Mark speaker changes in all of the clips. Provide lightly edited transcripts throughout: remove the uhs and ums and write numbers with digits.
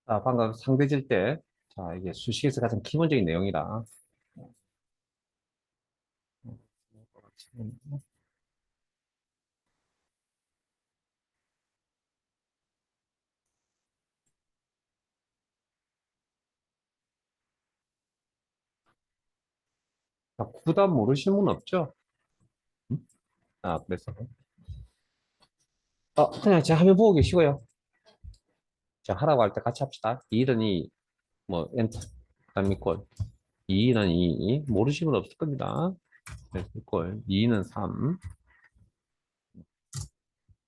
Speaker 1: 방금 상대질 때, 이게 수식에서 가장 기본적인 내용이다. 부담 모르시는 분 없죠? 음? 그래서. 그냥 제 화면 보고 계시고요. 자, 하라고 할 때 같이 합시다. 2는 2, 뭐, 엔터. 그다음 이꼴. 2는 2, 모르시는 분 없을 겁니다. 그래서 이꼴. 2는 3.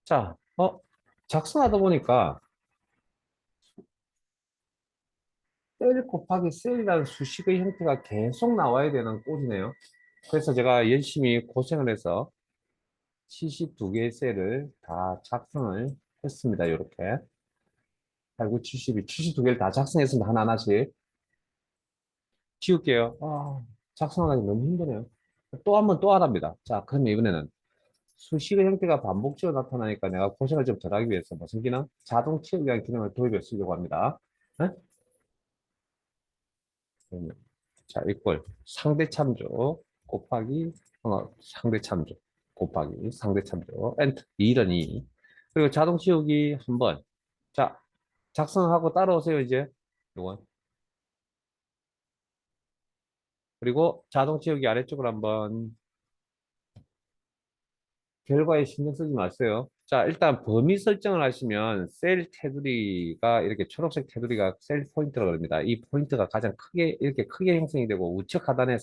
Speaker 1: 자, 작성하다 보니까 셀 곱하기 셀이라는 수식의 형태가 계속 나와야 되는 꼴이네요. 그래서 제가 열심히 고생을 해서 72개의 셀을 다 작성을 했습니다. 이렇게. 89, 72, 72개를 다 작성했습니다. 하나하나씩. 지울게요. 작성하기 너무 힘드네요. 또 한 번 또 하랍니다. 자, 그러면 이번에는 수식의 형태가 반복적으로 나타나니까 내가 고생을 좀 덜하기 위해서 무슨 기능? 자동 치우기라는 기능을 도입해 쓰려고 합니다. 네? 그러면 자, 이꼴 상대 참조 곱하기 상대 참조 곱하기 상대 참조 엔터 2는 2 그리고 자동 치우기 한 번. 자, 작성하고 따라오세요 이제. 요건 그리고 자동 치우기 아래쪽으로 한번. 결과에 신경 쓰지 마세요. 자, 일단 범위 설정을 하시면 셀 테두리가 이렇게 초록색 테두리가 셀 포인트라고 합니다. 이 포인트가 가장 크게 이렇게 크게 형성이 되고 우측 하단에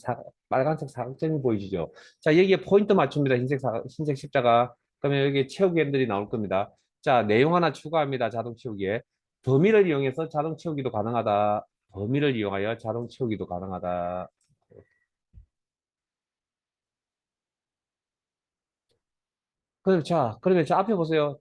Speaker 1: 빨간색 사각점이 보이시죠? 자, 여기에 포인트 맞춥니다. 흰색 십자가. 그러면 여기 채우기 앤들이 나올 겁니다. 자, 내용 하나 추가합니다. 자동 채우기에. 범위를 이용해서 자동 채우기도 가능하다. 범위를 이용하여 자동 채우기도 가능하다. 그러면 저 앞에 보세요.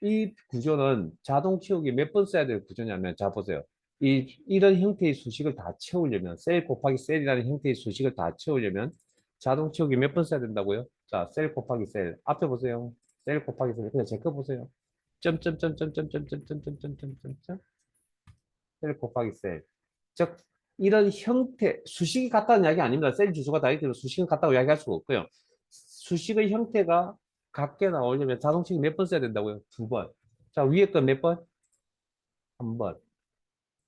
Speaker 1: 이 구조는 자동 채우기 몇 번 써야 될 구조냐면, 자, 보세요. 이런 형태의 수식을 다 채우려면, 셀 곱하기 셀이라는 형태의 수식을 다 채우려면, 자동 채우기 몇 번 써야 된다고요? 자, 셀 곱하기 셀. 앞에 보세요. 셀 곱하기 셀. 그냥 제거 보세요. 점점점점점점점점점점점점. 셀 곱하기 셀. 즉, 이런 형태, 수식이 같다는 이야기 아닙니다. 셀 주소가 다르기 때문에 수식은 같다고 이야기할 수가 없고요. 수식의 형태가 같게 나오려면 자동식이 몇 번 써야 된다고요? 두 번. 자, 위에 건 몇 번? 한 번.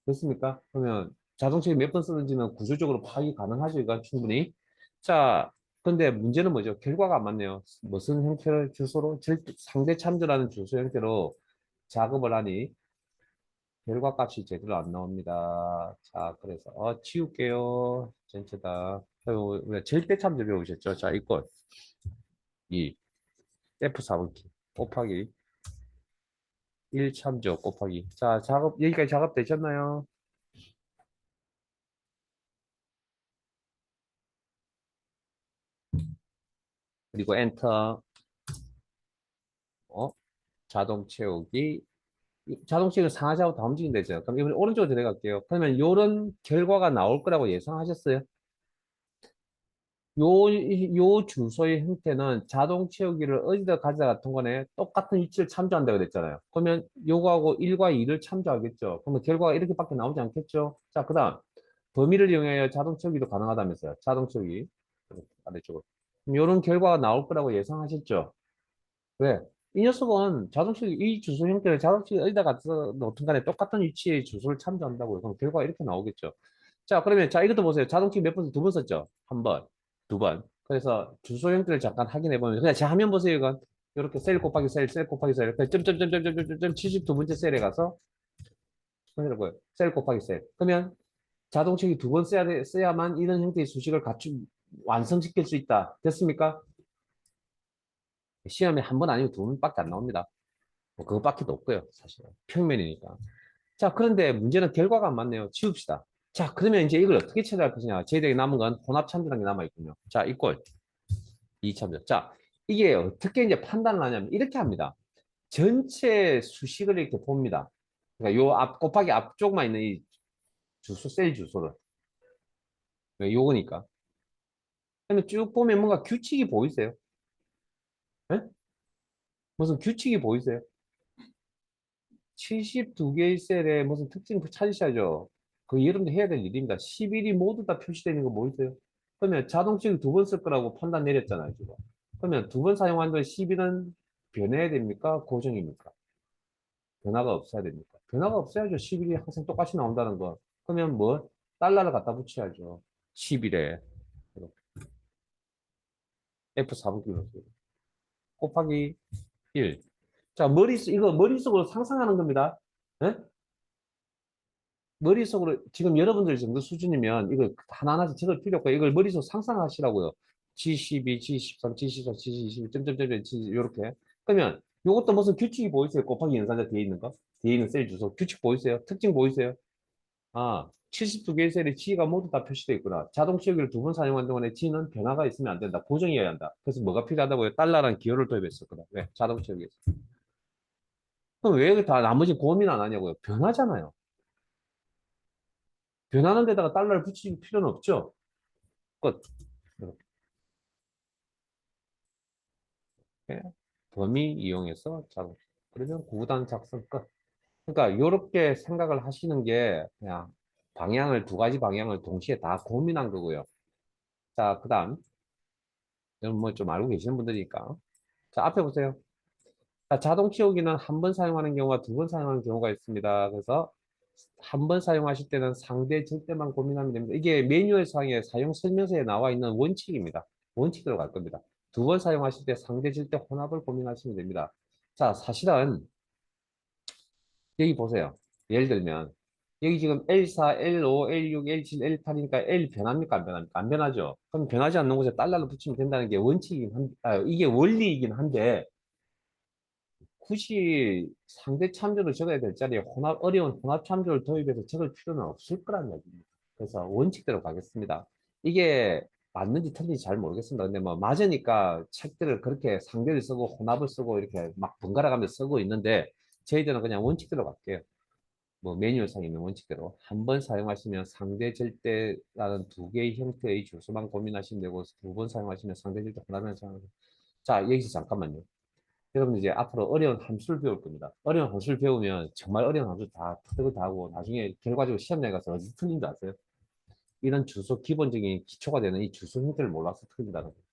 Speaker 1: 됐습니까? 그러면 자동식이 몇 번 쓰는지는 구조적으로 파악이 가능하죠, 이건 충분히. 자, 근데 문제는 뭐죠? 결과가 안 맞네요. 무슨 형태를 주소로? 상대 참조라는 주소 형태로 작업을 하니 결과값이 제대로 안 나옵니다. 자, 그래서 지울게요. 전체 다. 그리고 우리가 절대 참조 배우셨죠? 자, 이거 이 F4번키 곱하기 1 참조 곱하기. 자, 여기까지 작업 되셨나요? 그리고 엔터. 어, 자동 채우기. 자동 채우기 상하좌우 다 움직인다죠. 그럼 이번에 오른쪽으로 들어갈게요. 그러면 이런 결과가 나올 거라고 예상하셨어요? 요 주소의 형태는 자동 채우기를 어디다 가져다 같은 거네. 똑같은 위치를 참조한다고 그랬잖아요. 그러면 요거하고 1과 2를 참조하겠죠. 그러면 결과가 이렇게밖에 나오지 않겠죠? 자, 그 다음. 범위를 이용하여 자동 채우기도 가능하다면서요. 자동 채우기. 아래쪽으로. 그럼 요런 결과가 나올 거라고 예상하셨죠? 왜? 이 녀석은 자동 채우기, 이 주소 형태를 자동 채우기 어디다 갖다 놓든 간에 똑같은 위치의 주소를 참조한다고요. 그럼 결과가 이렇게 나오겠죠. 자, 그러면 자, 이것도 보세요. 자동키 몇 번, 두 번 썼죠? 한 번, 두 번. 그래서 주소 형태를 잠깐 확인해 보면, 그냥 제 화면 보세요, 이건. 이렇게 셀 곱하기 셀, 셀 곱하기 셀. 그래서 점점점점점점점 72번째 셀에 가서, 뭐셀 곱하기 셀. 그러면 자동식이 두 번 써야만 이런 형태의 수식을 완성시킬 수 있다. 됐습니까? 시험에 한 번 아니고 두 번밖에 안 나옵니다. 뭐 그거밖에 없고요, 사실은. 평면이니까. 자, 그런데 문제는 결과가 안 맞네요. 지웁시다. 자, 그러면 이제 이걸 어떻게 처리할 것이냐. 저희들에게 남은 건 혼합 참조라는 게 남아있군요. 자, 이꼴. 이 참조. 자, 이게 어떻게 이제 판단을 하냐면 이렇게 합니다. 전체 수식을 이렇게 봅니다. 그러니까 요 곱하기 앞쪽만 있는 이 주소, 셀 주소를. 요거니까. 그러면 쭉 보면 뭔가 규칙이 보이세요? 예? 무슨 규칙이 보이세요? 72개의 셀에 무슨 특징 찾으셔야죠. 그 여러분들 해야 될 일입니다. 11이 모두 다 표시되는 거 뭐 있어요? 그러면 자동식을 두 번 쓸 거라고 판단 내렸잖아요, 지금. 그러면 두 번 사용한 동안 11은 변해야 됩니까? 고정입니까? 변화가 없어야 됩니까? 변화가 없어야죠. 11이 항상 똑같이 나온다는 거. 그러면 뭐? 달러를 갖다 붙여야죠. 11에. F4분기로 곱하기 1. 자, 이거 머릿속으로 상상하는 겁니다. 예? 머릿속으로, 지금 여러분들 정도 수준이면 이거 하나하나씩 적을 필요 없고, 이걸 머릿속으로 상상하시라고요. G12, G13, G14, G22, 점점점, G, 요렇게. 그러면, 요것도 무슨 규칙이 보이세요? 곱하기 연산자 뒤에 있는 거? 뒤에 있는 셀 주소. 규칙 보이세요? 특징 보이세요? 아, 72개의 셀에 G가 모두 다 표시되어 있구나. 자동 치우기를 두 번 사용한 동안에 G는 변화가 있으면 안 된다. 고정이어야 한다. 그래서 뭐가 필요하다고요? 달러라는 기호를 도입했었거든. 왜? 자동 치우기에서. 그럼 왜 다 나머지 고민 안 하냐고요? 변하잖아요. 변하는 데다가 달러를 붙일 필요는 없죠. 끝. 이렇게 범위 이용해서 작업. 그러면 구단 작성 끝. 그러니까 이렇게 생각을 하시는 게 그냥 방향을 두 가지 방향을 동시에 다 고민한 거고요. 자, 그다음 여러분 뭐 좀 알고 계시는 분들이니까. 자, 앞에 보세요. 자, 자동 치우기는 한 번 사용하는 경우와 두 번 사용하는 경우가 있습니다. 그래서 한 번 사용하실 때는 상대 절대만 고민하면 됩니다. 이게 매뉴얼 상의 사용 설명서에 나와 있는 원칙입니다. 원칙대로 갈 겁니다. 두 번 사용하실 때 상대 절대 혼합을 고민하시면 됩니다. 자, 사실은 여기 보세요. 예를 들면 여기 지금 L4, L5, L6, L7, L8이니까 L 변합니까? 안 변합니까? 안 변하죠. 그럼 변하지 않는 곳에 달러를 붙이면 된다는 게 원칙이긴 이게 원리이긴 한데 굳이 상대 참조를 적어야 될 자리에 어려운 혼합 참조를 도입해서 적을 필요는 없을 거란 얘기입니다. 그래서 원칙대로 가겠습니다. 이게 맞는지 틀린지 잘 모르겠습니다. 근데 뭐 맞으니까 책들을 그렇게 상대를 쓰고 혼합을 쓰고 이렇게 막 번갈아 가면서 쓰고 있는데 저희들은 그냥 원칙대로 갈게요. 뭐 매뉴얼상에 있는 원칙대로 한 번 사용하시면 상대 절대라는 두 개의 형태의 주소만 고민하시면 되고 두 번 사용하시면 상대 절대 혼합을 사용하시면 자 여기서 잠깐만요. 여러분 이제 앞으로 어려운 함수를 배울 겁니다. 어려운 함수를 배우면 정말 어려운 함수 다 터득을 다 하고 나중에 결과적으로 시험장에 가서 어디서 틀린 줄 아세요? 이런 주소 기본적인 기초가 되는 이 주소 형태를 몰라서 틀린다는 거예요.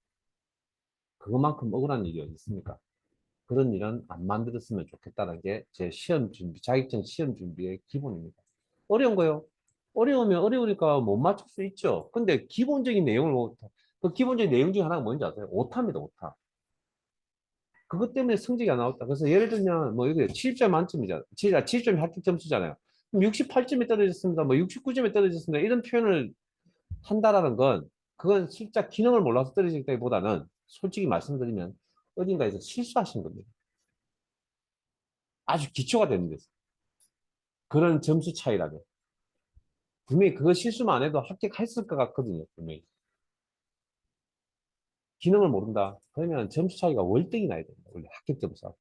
Speaker 1: 그것만큼 억울한 일이 어디 있습니까? 그런 일은 안 만들었으면 좋겠다는 게 제 시험 준비, 자격증 시험 준비의 기본입니다. 어려운 거요. 어려우면 어려우니까 못 맞출 수 있죠. 근데 기본적인 내용을 그 기본적인 내용 중에 하나가 뭔지 아세요? 오타입니다, 오타. 그것 때문에 성적이 안 나왔다. 그래서 예를 들면, 뭐, 여기 7점 만점이잖아. 7점이 합격 점수잖아요. 그럼 68점에 떨어졌습니다. 뭐, 69점에 떨어졌습니다. 이런 표현을 한다라는 건, 그건 실제 기능을 몰라서 떨어지기보다는, 솔직히 말씀드리면, 어딘가에서 실수하신 겁니다. 아주 기초가 되는 데서. 그런 점수 차이라면. 분명히 그거 실수만 안 해도 합격했을 것 같거든요. 분명히. 기능을 모른다. 그러면 점수 차이가 월등히 나야 됩니다. 원래 합격 점수.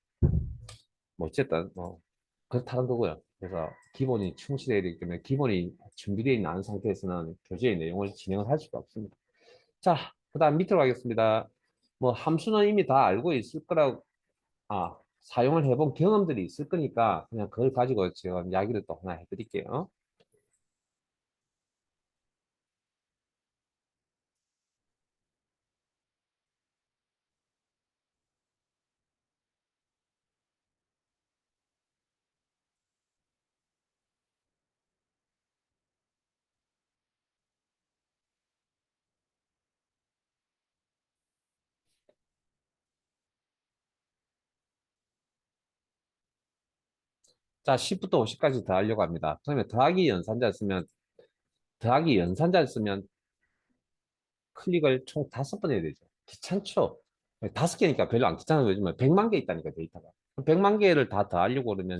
Speaker 1: 뭐 어쨌든 뭐 그렇다는 거고요. 그래서 기본이 충실해야 되기 때문에 기본이 준비되어 있는 않은 상태에서는 교재의 내용을 진행을 할 수가 없습니다. 자, 그다음 밑으로 가겠습니다. 뭐 함수는 이미 다 알고 있을 거라고 사용을 해본 경험들이 있을 거니까 그냥 그걸 가지고 지금 이야기를 또 하나 해드릴게요. 자, 10부터 50까지 더하려고 합니다. 그러면 더하기 연산자를 쓰면 클릭을 총 5번 해야 되죠. 귀찮죠? 5개니까 별로 안 귀찮아요. 요즘은 100만 개 있다니까, 데이터가. 100만 개를 다 더하려고 그러면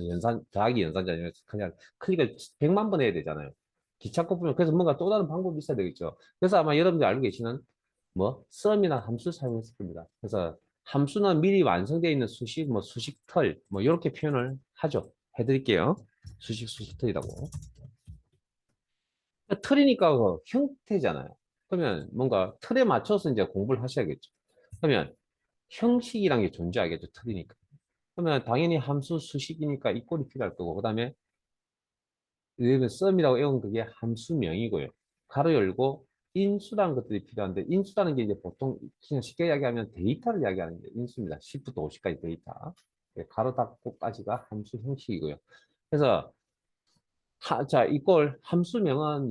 Speaker 1: 더하기 연산자면 그냥 클릭을 100만 번 해야 되잖아요. 귀찮고 보면, 그래서 뭔가 또 다른 방법이 있어야 되겠죠. 그래서 아마 여러분들이 알고 계시는 뭐, 썸이나 함수 사용했을 겁니다. 그래서 함수는 미리 완성되어 있는 수식, 뭐, 수식털, 뭐, 이렇게 표현을 하죠. 해드릴게요. 수식털이라고. 틀이니까 그 형태잖아요. 그러면 뭔가 틀에 맞춰서 이제 공부를 하셔야겠죠. 그러면 형식이란 게 존재하겠죠. 틀이니까. 그러면 당연히 함수 수식이니까 이꼴이 필요할 거고, 그 다음에 여기는 썸이라고 외운 그게 함수명이고요. 가로 열고 인수라는 것들이 필요한데 인수라는 게 이제 보통 그냥 쉽게 이야기하면 데이터를 이야기하는 게 인수입니다. 10부터 50까지 데이터. 예, 가로 닫고까지가 함수 형식이고요. 그래서 자, 이걸 함수명은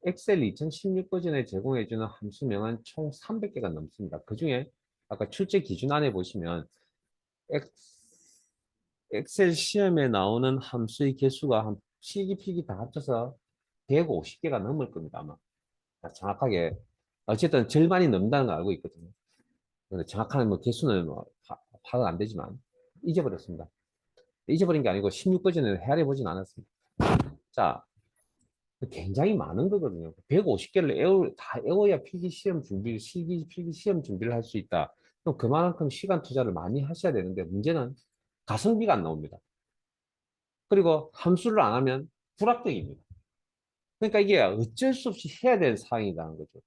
Speaker 1: 엑셀 2016 버전에 제공해주는 함수명은 총 300개가 넘습니다. 그 중에 아까 출제 기준 안에 보시면 엑- 엑셀 시험에 나오는 함수의 개수가 한 필기 필기 다 합쳐서 150개가 넘을 겁니다, 아마. 정확하게. 어쨌든 제일 많이 넘는다는 걸 알고 있거든요. 근데 정확한 뭐 개수는 뭐 파악 안 되지만 잊어버렸습니다. 잊어버린 게 아니고 16 버전에 헤아려 보진 않았습니다. 자, 굉장히 많은 거거든요. 150개를 다 외워야 필기 시험 준비를 할 수 있다. 그럼 그만큼 시간 투자를 많이 하셔야 되는데 문제는 가성비가 안 나옵니다. 그리고 함수를 안 하면 불합격입니다. 그러니까 이게 어쩔 수 없이 해야 되는 사항이라는 거죠.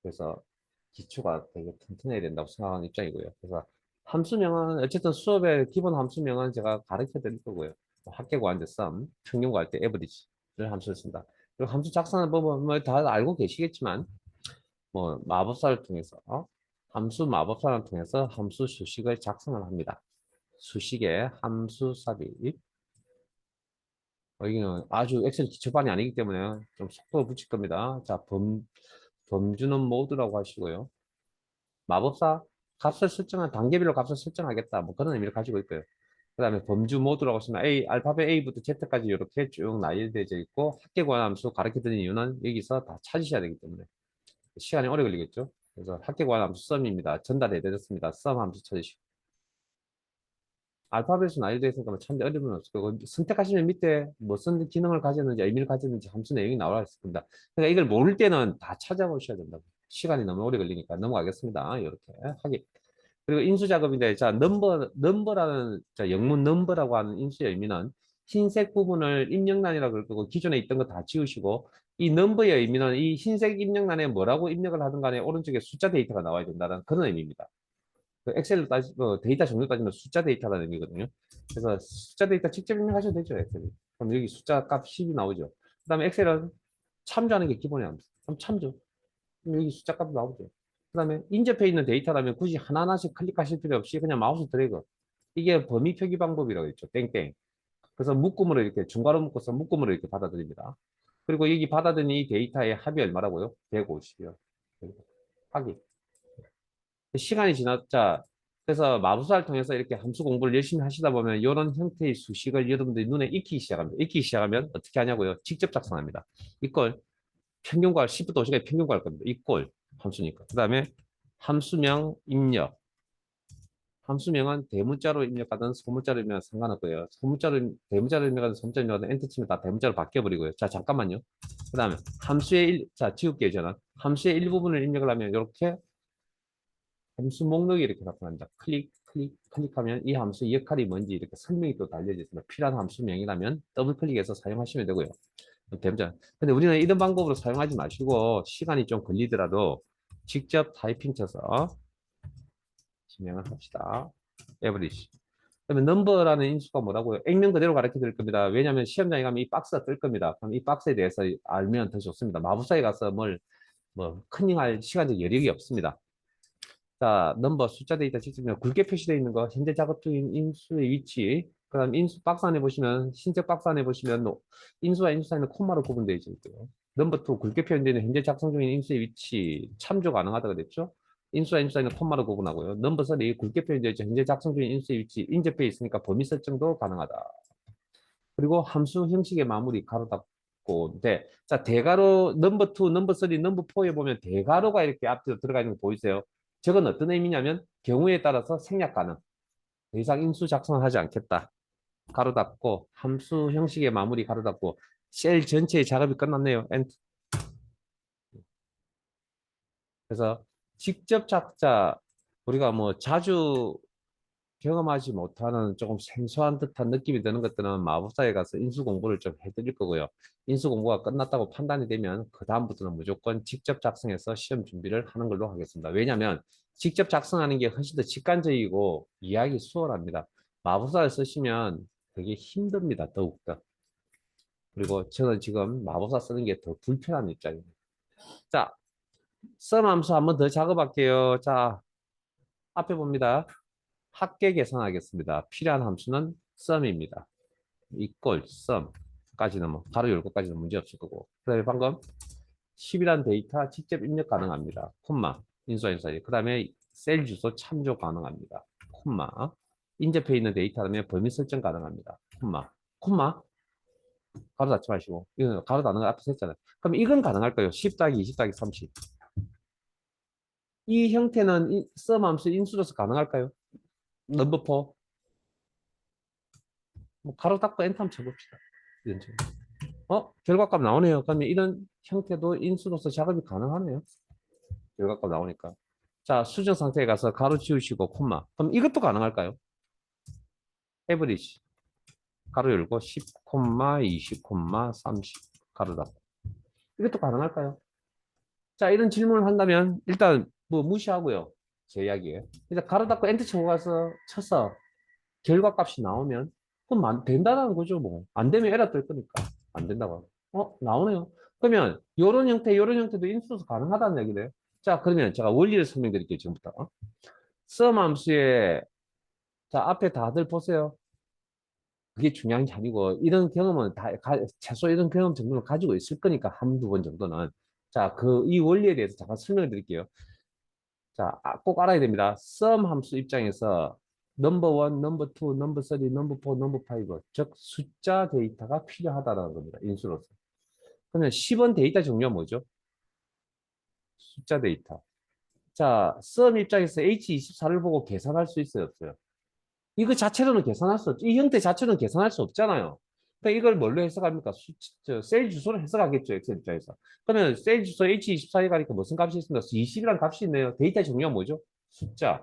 Speaker 1: 그래서 기초가 되게 튼튼해야 된다고 생각하는 입장이고요. 그래서 함수명은 어쨌든 수업의 기본 함수명은 제가 가르쳐 드릴 거고요. 합계 구할 때 썸, 평균 구할 때 에버리지를 함수를 쓴다. 그리고 함수 작성하는 법은 뭐다 알고 계시겠지만 뭐 마법사를 통해서 함수 마법사를 통해서 함수 수식을 작성을 합니다. 수식의 함수 삽입. 여기는 아주 엑셀 기초반이 아니기 때문에 좀 속도가 붙일 겁니다. 자, 범주는 모드라고 하시고요. 마법사 값을 설정한 단계별로 값을 설정하겠다. 뭐 그런 의미를 가지고 있고요. 그 다음에 범주 모드라고 하시면 알파벳 A부터 Z까지 이렇게 쭉 나열되어 있고 합계 관함수 가르쳐 드린 이유는 여기서 다 찾으셔야 되기 때문에 시간이 오래 걸리겠죠. 그래서 합계 관함수 썸입니다. 전달해 드렸습니다. 썸 함수 찾으시고. 알파벳으로 나열되어 있으니까 뭐 참 어려움은 없을 거고 선택하시면 밑에 무슨 기능을 가졌는지 의미를 가졌는지 함수 내용이 나와 있을 겁니다. 그러니까 이걸 모를 때는 다 찾아보셔야 된다고. 시간이 너무 오래 걸리니까 넘어가겠습니다. 이렇게 하기. 그리고 인수 작업인데 자 넘버라는 자 영문 넘버라고 하는 인수의 의미는 흰색 부분을 입력란이라고 그럴 거고 기존에 있던 거 다 지우시고 이 넘버의 의미는 이 흰색 입력란에 뭐라고 입력을 하든 간에 오른쪽에 숫자 데이터가 나와야 된다는 그런 의미입니다. 그 엑셀로 데이터 종류 따지면 숫자 데이터라는 의미거든요. 그래서 숫자 데이터 직접 입력하셔도 되죠, 엑셀이. 그럼 여기 숫자 값 10이 나오죠. 그 다음에 엑셀은 참조하는 게 기본이 아닙니다. 그럼 참조. 그럼 여기 숫자 값 나오죠. 그 다음에 인접해 있는 데이터라면 굳이 하나하나씩 클릭하실 필요 없이 그냥 마우스 드래그. 이게 범위 표기 방법이라고 했죠. 땡땡. 그래서 묶음으로 이렇게 중괄호 묶어서 묶음으로 이렇게 받아들입니다. 그리고 여기 받아들인 이 데이터의 합이 얼마라고요? 150이요. 하기. 시간이 지났자 그래서 마법사를 통해서 이렇게 함수 공부를 열심히 하시다 보면 이런 형태의 수식을 여러분들이 눈에 익히기 시작합니다. 익히기 시작하면 어떻게 하냐고요? 직접 작성합니다. 이걸 평균과 10부터 50까지 평균과 할 겁니다. 이꼴 함수니까. 그 다음에 함수명 입력. 함수명은 대문자로 입력하든 소문자로 입력하든 상관없고요. 대문자로 입력하든 소문자로 입력하든 엔터 치면 다 대문자로 바뀌어버리고요. 자, 잠깐만요. 그 다음에 자, 지울게요, 저는. 함수의 일부분을 입력을 하면 이렇게 함수 목록이 이렇게 나타납니다. 클릭하면 이 함수의 역할이 뭔지 이렇게 설명이 또 달려져 있습니다. 필요한 함수명이라면 더블 클릭해서 사용하시면 되고요. 대문자. 근데 우리는 이런 방법으로 사용하지 마시고 시간이 좀 걸리더라도 직접 타이핑 쳐서 진행을 합시다. 에버리지. 그러면 넘버라는 인수가 뭐라고요? 액면 그대로 가르쳐 드릴 겁니다. 왜냐하면 시험장에 가면 이 박스가 뜰 겁니다. 그럼 이 박스에 대해서 알면 더 좋습니다. 마법사에 가서 뭐 커닝할 시간적 여력이 없습니다. 자, 넘버 숫자 데이터 직접 굵게 표시되어 있는 거 현재 작업 중인 인수의 위치 그다음 인수 박스 안에 보시면 신적 박스 안에 보시면 인수와 인수 사이는 콤마로 구분되어 있고요. 넘버 2 굵게 표현되는 현재 작성 중인 인수의 위치 참조 가능하다고 그랬죠. 인수와 인수 사이는 콤마로 구분하고요. 넘버 3 굵게 표현되어 있죠. 현재 작성 중인 인수의 위치 인접해 있으니까 범위 설정도 가능하다. 그리고 함수 형식의 마무리 가로 닫고 네. 자, 대가로 넘버 2, 넘버 3, 넘버 4에 보면 대가로가 이렇게 앞뒤로 들어가 있는 거 보이세요? 저건 어떤 의미냐면 경우에 따라서 생략 가능. 더 이상 인수 작성을 하지 않겠다. 가로 닫고 함수 형식의 마무리 가로 닫고 셀 전체의 작업이 끝났네요. 엔터. 그래서 직접 작자 우리가 뭐 자주 경험하지 못하는 조금 생소한 듯한 느낌이 드는 것들은 마법사에 가서 인수 공부를 좀 해드릴 거고요. 인수 공부가 끝났다고 판단이 되면 그 다음부터는 무조건 직접 작성해서 시험 준비를 하는 걸로 하겠습니다. 왜냐하면 직접 작성하는 게 훨씬 더 직관적이고 이해하기 수월합니다. 마법사를 쓰시면 되게 힘듭니다. 더욱더. 그리고 저는 지금 마법사 쓰는 게 더 불편한 입장입니다. 자, 썸 함수 한 번 더 작업할게요. 자, 앞에 봅니다. 합계 계산하겠습니다. 필요한 함수는 썸입니다. 이꼴 썸까지는 뭐 바로 열고까지는 문제 없을 거고. 그다음에 방금 10이란 데이터 직접 입력 가능합니다. 콤마 인수인수하기. 그다음에 셀 주소 참조 가능합니다. 콤마 인접해 있는 데이터라면 범위 설정 가능합니다. 콤마 가로 닫지 마시고 이거 가로 닫는 거 앞에서 했잖아요. 그럼 이건 가능할까요? 10 더하기 20 더하기 30. 이 형태는 썸 함수 인수로서 가능할까요? 넘버 4. 뭐 가로 닫고 엔터 한번 쳐봅시다. 이런 식으로. 결과값 나오네요. 그러면 이런 형태도 인수로서 작업이 가능하네요. 결과값 나오니까. 자, 수정 상태에 가서 가로 지우시고 콤마. 그럼 이것도 가능할까요? 에버리지. 가로 열고 10, 20, 30 가로 닫고. 이것도 가능할까요? 자, 이런 질문을 한다면 일단 뭐 무시하고요. 제 이야기예요. 일단 가로 닫고 엔터 치고 가서 쳐서 결과값이 나오면 그럼 된다는 거죠, 뭐. 안 되면 에러 뜰 거니까. 안 된다고. 나오네요. 그러면 요런 형태, 요런 형태도 인수로서 가능하다는 얘기네요. 자, 그러면 제가 원리를 설명드릴게요, 지금부터. 썸 함수에 자, 앞에 다들 보세요. 그게 중요한 게 아니고 이런 경험은 최소 이런 경험 정도는 가지고 있을 거니까 한두 번 정도는. 자, 이 원리에 대해서 잠깐 설명을 드릴게요. 자, 꼭 알아야 됩니다. sum 함수 입장에서 넘버 1, 넘버 2, 넘버 3, 넘버 4, 넘버 5, 즉 숫자 데이터가 필요하다는 겁니다. 인수로서. 그러면 10원 데이터 종류가 뭐죠? 숫자 데이터. 자, sum 입장에서 H24를 보고 계산할 수 있어요, 없어요? 이거 자체로는 계산할 수 없죠. 이 형태 자체로는 계산할 수 없잖아요. 그러니까 이걸 뭘로 해석합니까? 셀 주소로 해석하겠죠, 엑셀 입장에서. 그러면 셀 주소 H24에 가니까 무슨 값이 있습니까? 20이라는 값이 있네요. 데이터 종류가 뭐죠? 숫자.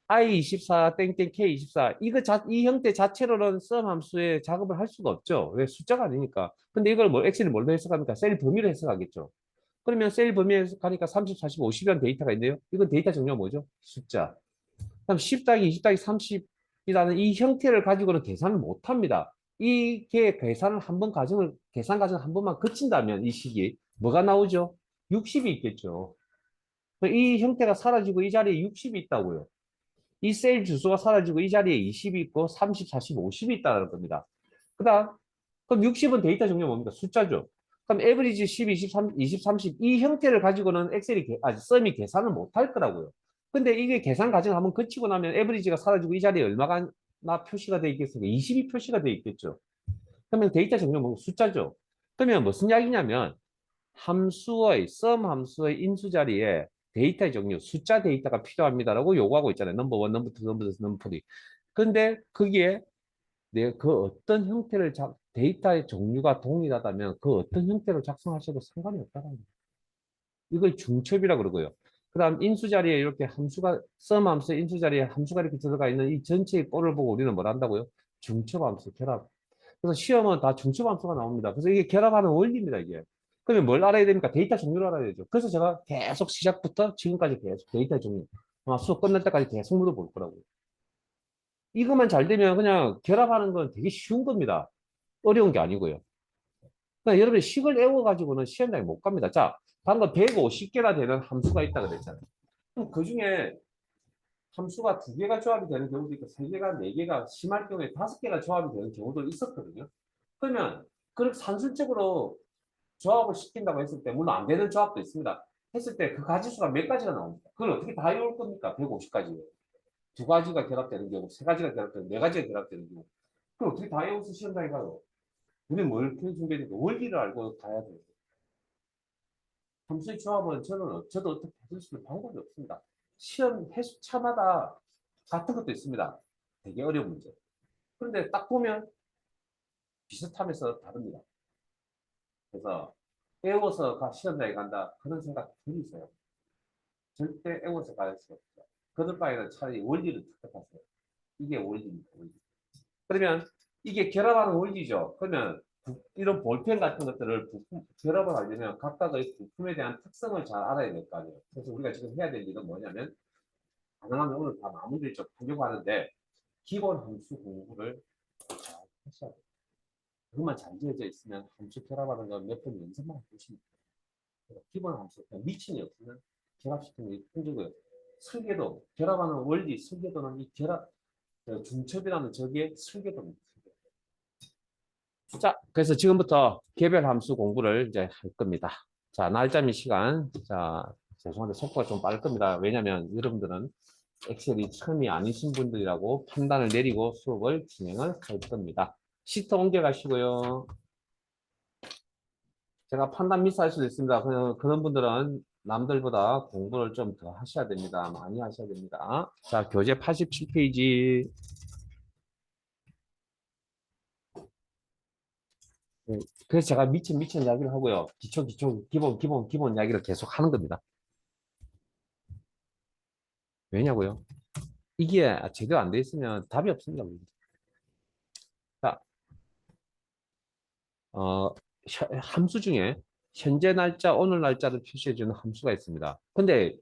Speaker 1: I24, 땡땡 K24. 이 형태 자체로는 썸 함수에 작업을 할 수가 없죠. 왜? 숫자가 아니니까. 근데 이걸 엑셀이 뭘로 해석합니까? 셀 범위로 해석하겠죠. 그러면 셀 범위에 해석하니까 30, 40, 50이라는 데이터가 있네요. 이건 데이터 종류가 뭐죠? 숫자. 그럼 10 더하기 20 더하기 30이라는 이 형태를 가지고는 계산을 못 합니다. 이게 계산을 한 번 계산 과정을 한 번만 거친다면 이 식이 뭐가 나오죠? 60이 있겠죠. 이 형태가 사라지고 이 자리에 60이 있다고요. 이 셀 주소가 사라지고 이 자리에 20이 있고 30, 40, 50이 있다는 겁니다. 그다음 그럼 60은 데이터 종류 뭡니까? 숫자죠. 그럼 에버리지 10, 23, 20, 30 이 형태를 가지고는 썸이 계산을 못 할 거라고요. 근데 이게 계산 과정을 한번 거치고 나면 에버리지가 사라지고 이 자리에 얼마가 표시가 돼 있겠습니까? 20이 표시가 돼 있겠죠. 그러면 데이터 종류 뭐 숫자죠. 그러면 무슨 이야기냐면 썸 함수의 인수 자리에 데이터의 종류, 숫자 데이터가 필요합니다라고 요구하고 있잖아요. 넘버 1, 넘버 2, 넘버 3, 넘버 4. 근데 거기에 그 어떤 데이터의 종류가 동일하다면 그 어떤 형태로 작성하셔도 상관이 없다는 거예요. 이걸 중첩이라고 그러고요. 그 다음 인수 자리에 이렇게 썸 함수 인수 자리에 함수가 이렇게 들어가 있는 이 전체의 꼴을 보고 우리는 뭘 한다고요? 중첩 함수, 결합. 그래서 시험은 다 중첩 함수가 나옵니다. 그래서 이게 결합하는 원리입니다, 이게. 그러면 뭘 알아야 됩니까? 데이터 종류를 알아야 되죠. 그래서 제가 계속 시작부터 지금까지 계속 데이터 종류, 아마 수업 끝날 때까지 계속 물어볼 거라고요. 이것만 잘 되면 그냥 결합하는 건 되게 쉬운 겁니다. 어려운 게 아니고요. 그러니까 여러분이 식을 외워가지고는 시험장에 못 갑니다. 자, 방금 150개나 되는 함수가 있다 그랬잖아요. 그럼 그 중에 함수가 2개가 조합이 되는 경우도 있고 3개가 4개가 심할 경우에 5개가 조합이 되는 경우도 있었거든요. 그러면 그렇게 산술적으로 조합을 시킨다고 했을 때 물론 안 되는 조합도 있습니다. 했을 때 그 가지수가 몇 가지가 나옵니까? 그걸 어떻게 다 외울 겁니까? 150가지. 2가지가 결합되는 경우, 3가지가 결합되는, 4가지가 결합되는 경우. 그걸 어떻게 다 외워서 시험장에 가요? 우리는 뭘 준비해야 되니까 원리를 알고 가야 돼요. 함수의 조합은 저도 어떻게 해줄 수 있는 방법이 없습니다. 시험 해수차마다 같은 것도 있습니다. 되게 어려운 문제. 그런데 딱 보면 비슷하면서 다릅니다. 그래서 외워서 시험장에 간다. 그런 생각 들으세요. 절대 외워서 갈 수 없죠. 그럴 바에는 차라리 원리를 습득하세요. 이게 원리입니다. 원리. 그러면 이게 결합하는 원리죠. 그러면 이런 볼펜 같은 것들을 결합을 하려면 각각의 부품에 대한 특성을 잘 알아야 될 거 아니에요. 그래서 우리가 지금 해야 될 일은 뭐냐면 가능하면 오늘 다 마무리를 좀 하려고 하는데 기본 함수 공부를 잘 하셔야 돼요. 그것만 잘 지어져 있으면 함수 결합하는 건 몇 번 연습만 해보시면 돼요. 기본 함수, 미친이 없으면 결합시키는 게 힘들고요. 설계도, 결합하는 원리, 설계도는 이 결합, 중첩이라는 저게 설계도입니다. 자, 그래서 지금부터 개별 함수 공부를 이제 할 겁니다. 자, 날짜 및 시간. 자, 죄송한데 속도가 좀 빠를 겁니다. 왜냐면 여러분들은 엑셀이 처음이 아니신 분들이라고 판단을 내리고 수업을 진행을 할 겁니다. 시트 옮겨가시고요. 제가 판단 미스할 수도 있습니다. 그런 분들은 남들보다 공부를 좀 더 하셔야 됩니다. 많이 하셔야 됩니다. 자, 교재 87페이지. 그래서 제가 미친 이야기를 하고요. 기본 이야기를 계속 하는 겁니다. 왜냐고요? 이게 제대로 안 돼 있으면 답이 없습니다. 자, 함수 중에 현재 날짜, 오늘 날짜를 표시해주는 함수가 있습니다. 근데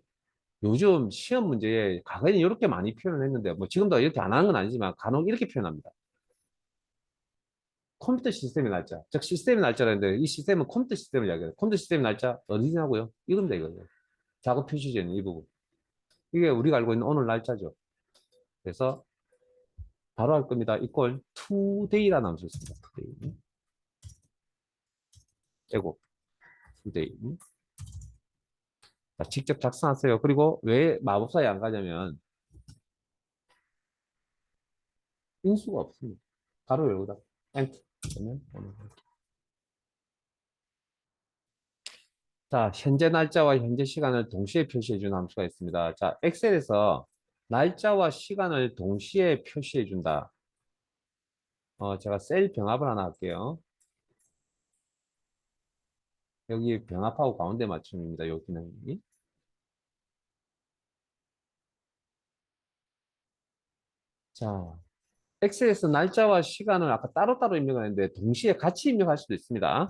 Speaker 1: 요즘 시험 문제에 과거에는 이렇게 많이 표현을 했는데, 뭐 지금도 이렇게 안 하는 건 아니지만 간혹 이렇게 표현합니다. 컴퓨터 시스템의 날짜, 즉 시스템의 날짜라는데 이 시스템은 컴퓨터 시스템을 이야기해요. 컴퓨터 시스템의 날짜 어디냐고요? 이겁니다, 이거예요. 작업 표시제는 이 부분. 이게 우리가 알고 있는 오늘 날짜죠. 그래서 바로 할 겁니다. 이걸 today라는 함수 있습니다. today. 에고 today. 자, 직접 작성하세요. 그리고 왜 마법사에 안 가냐면 인수가 없습니다. 바로 여기다 엔터. 자, 현재 날짜와 현재 시간을 동시에 표시해 주는 함수가 있습니다. 자, 엑셀에서 날짜와 시간을 동시에 표시해 준다. 제가 셀 병합을 하나 할게요. 여기 병합하고 가운데 맞춤입니다. 여기는. 자, 엑셀에서 날짜와 시간을 아까 따로따로 입력하는데 동시에 같이 입력할 수도 있습니다.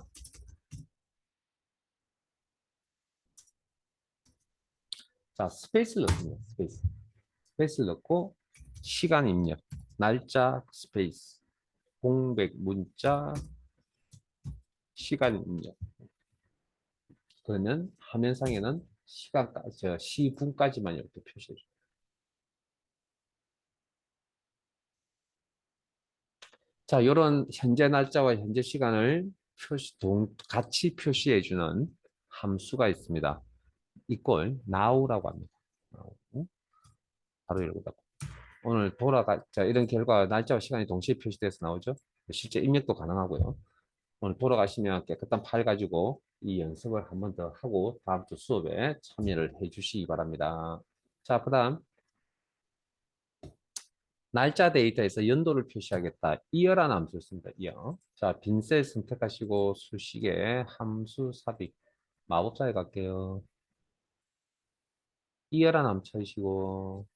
Speaker 1: 자, 스페이스를 넣습니다. 스페이스를 넣고 시간 입력, 날짜 스페이스, 공백 문자, 시간 입력. 그러면 화면상에는 시분까지만 이렇게 표시해 줍니다. 자, 이런 현재 날짜와 현재 시간을 같이 표시해 주는 함수가 있습니다. 이걸 now라고 합니다. 바로 이러고 오늘 자, 이런 결과 날짜와 시간이 동시에 표시돼서 나오죠. 실제 입력도 가능하고요. 오늘 돌아가시면 깨끗한 파일 가지고 이 연습을 한 번 더 하고 다음 주 수업에 참여를 해 주시기 바랍니다. 자, 그 다음 날짜 데이터에서 연도를 표시하겠다. 이어라는 함수 씁니다. 이어. 자, 빈셀 선택하시고 수식에 함수 삽입. 마법사에 갈게요. 이어라는 함수 쳐주시고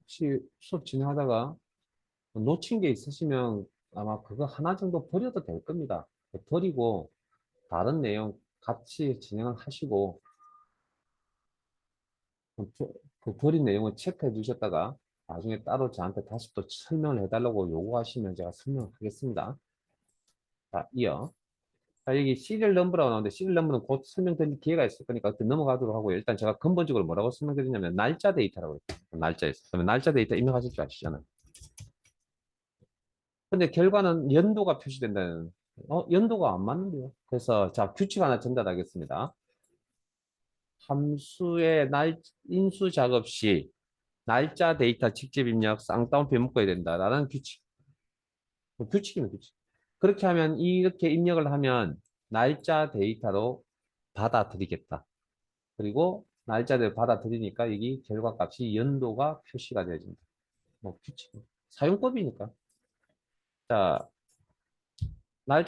Speaker 1: 혹시 수업 진행하다가 놓친 게 있으시면 아마 그거 하나 정도 버려도 될 겁니다. 버리고 다른 내용 같이 진행을 하시고 그 버린 내용을 체크해 두셨다가 나중에 따로 저한테 다시 또 설명을 해달라고 요구하시면 제가 설명하겠습니다. 자, 이어. 자, 여기 시리얼 넘버라고 나오는데 시리얼 넘버는 곧 설명드릴 기회가 있을 거니까 그때 넘어가도록 하고 일단 제가 근본적으로 뭐라고 설명드리냐면 날짜 데이터라고 했죠. 날짜에서. 그러면 날짜 데이터 입력하실 줄 아시잖아요. 근데 결과는 연도가 표시된다는, 연도가 안 맞는데요. 그래서 자, 규칙 하나 전달하겠습니다. 함수의 인수 작업 시 날짜 데이터 직접 입력 쌍따옴표 묶어야 된다라는 규칙. 규칙이면 규칙. 그렇게 하면 이렇게 입력을 하면 날짜 데이터로 받아들이겠다. 그리고 날짜를 받아들이니까 여기 결과값이 연도가 표시가 되어진다. 뭐 규칙. 사용법이니까. 자,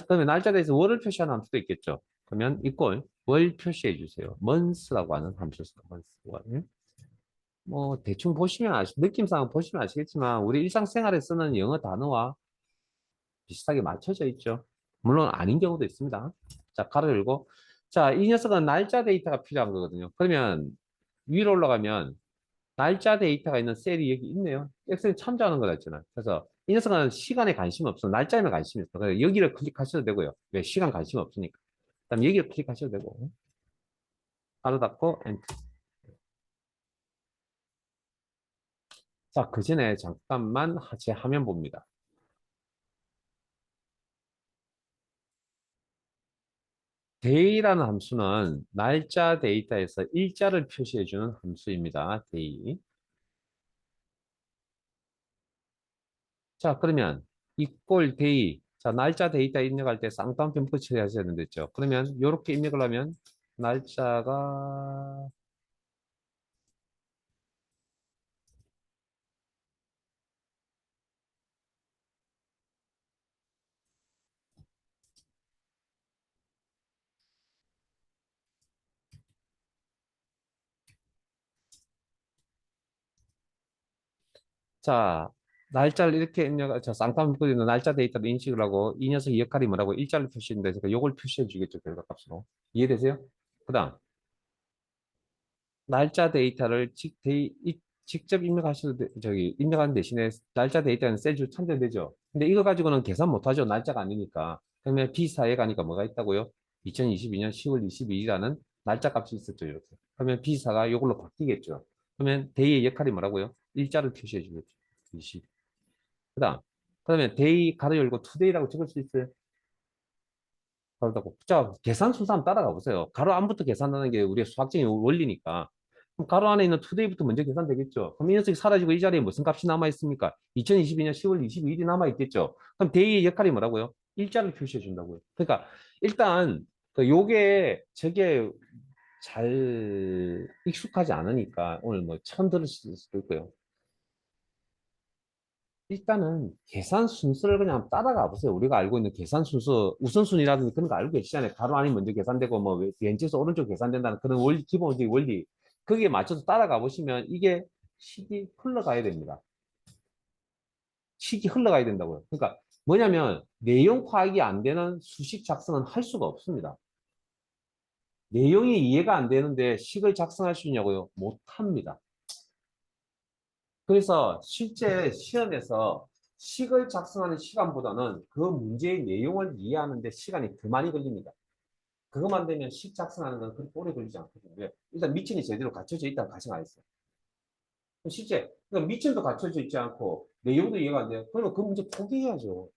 Speaker 1: 그러면 날짜 대해서 월을 표시하는 함수도 있겠죠. 그러면 이꼴 월 표시해 주세요. months라고 하는 함수입니다. months 월. 뭐 대충 보시면 느낌상 보시면 아시겠지만 우리 일상생활에 쓰는 영어 단어와 비슷하게 맞춰져 있죠. 물론 아닌 경우도 있습니다. 자, 가로 열고. 자, 이 녀석은 날짜 데이터가 필요한 거거든요. 그러면 위로 올라가면 날짜 데이터가 있는 셀이 여기 있네요. 엑셀 참조하는 거다 했잖아요. 그래서 이 녀석은 시간에 관심 없어. 날짜에만 관심이 있어. 그래서 여기를 클릭하셔도 되고요. 왜? 시간 관심 없으니까. 그다음 여기를 클릭하셔도 되고. 가로 닫고 엔터. 자, 그 전에 잠깐만 제 화면 봅니다. day라는 함수는 날짜 데이터에서 일자를 표시해주는 함수입니다. day. 자, 그러면 equal day. 자, 날짜 데이터 입력할 때 쌍따옴표 묶어 처리하셔야 된댔죠. 그러면 이렇게 입력을 하면 날짜가 자, 날짜를 이렇게 저 쌍따옴 묶어 있는 날짜 데이터를 인식을 하고 이 녀석의 역할이 뭐라고 일자를 표시했는데 제가 요걸 표시해 주겠죠. 결과값으로. 이해되세요? 그다음 날짜 데이터를 직접 입력하셔도 저기 입력하는 대신에 날짜 데이터는 셀주 참조되죠. 근데 이거 가지고는 계산 못하죠. 날짜가 아니니까. 그러면 B4에 가니까 뭐가 있다고요? 2022년 10월 22일이라는 날짜 값이 있었죠. 이렇게. 그러면 B4가 이걸로 바뀌겠죠. 그러면 데이의 역할이 뭐라고요? 일자를 표시해 주겠죠. 20. 그다음 그러면 데이 가로 열고 투데이라고 적을 수 있어요. 그렇다고. 자, 계산 순서 한번 따라가 보세요. 가로 안부터 계산하는 게 우리의 수학적인 원리니까. 그럼 가로 안에 있는 투데이부터 먼저 계산되겠죠. 그럼 이 녀석이 사라지고 이 자리에 무슨 값이 남아있습니까? 2022년 10월 22일이 남아있겠죠. 그럼 데이의 역할이 뭐라고요? 일자를 표시해 준다고요. 그러니까 일단 요게 저게 잘 익숙하지 않으니까 오늘 뭐 처음 들으실 수도 있고요. 일단은 계산 순서를 그냥 따라가 보세요. 우리가 알고 있는 계산 순서, 우선순위라든지 그런 거 알고 계시잖아요. 가로 안이 먼저 계산되고, 뭐, 왼쪽에서 오른쪽 계산된다는 그런 원리, 기본적인 원리. 거기에 맞춰서 따라가 보시면 이게 식이 흘러가야 됩니다. 식이 흘러가야 된다고요. 그러니까 뭐냐면 내용 파악이 안 되는 수식 작성은 할 수가 없습니다. 내용이 이해가 안 되는데 식을 작성할 수 있냐고요? 못 합니다. 그래서 실제 시험에서 식을 작성하는 시간보다는 그 문제의 내용을 이해하는 데 시간이 더 많이 걸립니다. 그것만 되면 식 작성하는 건 그렇게 오래 걸리지 않거든요. 일단 미천이 제대로 갖춰져 있다고 가정하겠어요. 실제 그러니까 미천도 갖춰져 있지 않고 내용도 이해가 안 돼요. 그러면 그 문제 포기해야죠.